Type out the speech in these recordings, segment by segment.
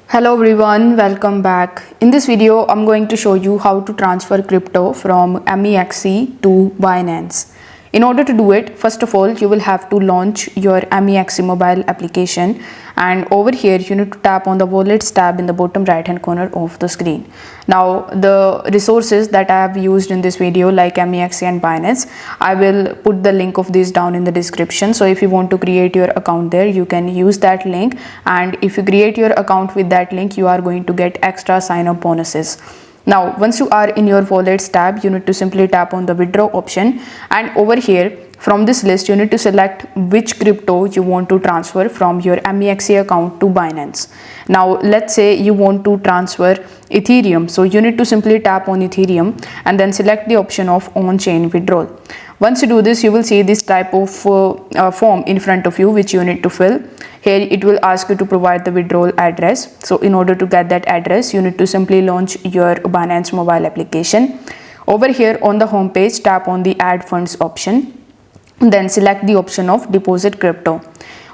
Hello everyone, welcome back. In this video, I'm going to show you how to transfer crypto from MEXC to Binance. In order to do it, first of all, you will have to launch your MEXC mobile application, and over here you need to tap on the wallets tab in the bottom right hand corner of the screen. Now the resources that I have used in this video like MEXC and Binance, I will put the link of these down in the description. So if you want to create your account there, you can use that link, and if you create your account with that link, you are going to get extra sign up bonuses. Now once you are in your wallets tab, you need to simply tap on the withdraw option, and over here from this list you need to select which crypto you want to transfer from your MEXC account to Binance. Now let's say you want to transfer Ethereum, so you need to simply tap on Ethereum and then select the option of on-chain withdrawal. Once you do this, you will see this type of form in front of you which you need to fill. Here it will ask you to provide the withdrawal address. So in order to get that address, you need to simply launch your Binance mobile application. Over here on the home page, tap on the add funds option, then select the option of deposit crypto.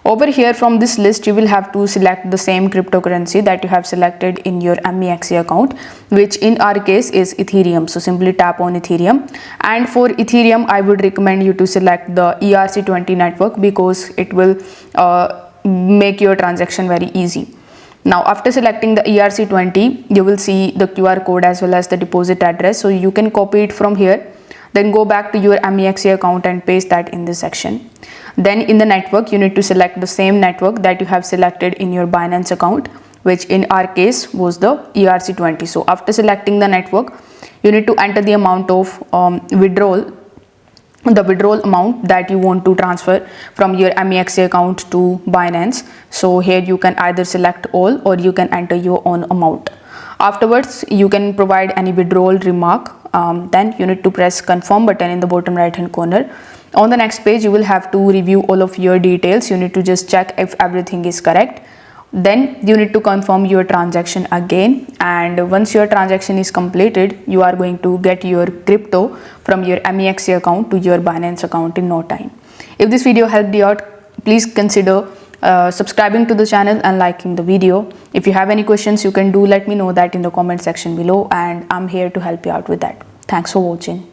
Over here from this list, you will have to select the same cryptocurrency that you have selected in your MEXC account, which in our case is Ethereum. So simply tap on Ethereum, and for Ethereum I would recommend you to select the ERC20 network because it will make your transaction very easy. Now after selecting the ERC20, you will see the QR code as well as the deposit address, so you can copy it from here. Then go back to your MEXC account and paste that in this section. Then in the network, you need to select the same network that you have selected in your Binance account, which in our case was the ERC20. So after selecting the network, you need to enter the amount of withdrawal amount that you want to transfer from your MEXC account to Binance. So here you can either select all or you can enter your own amount. Afterwards, you can provide any withdrawal remark. Then you need to press confirm button in the bottom right hand corner. On the next page, you will have to review all of your details. You need to just check if everything is correct. Then you need to confirm your transaction again, and once your transaction is completed, you are going to get your crypto from your MEXC account to your Binance account in no time. If this video helped you out, please consider subscribing to the channel and liking the video. If you have any questions, you can let me know that in the comment section below, and I'm here to help you out with that. Thanks for watching.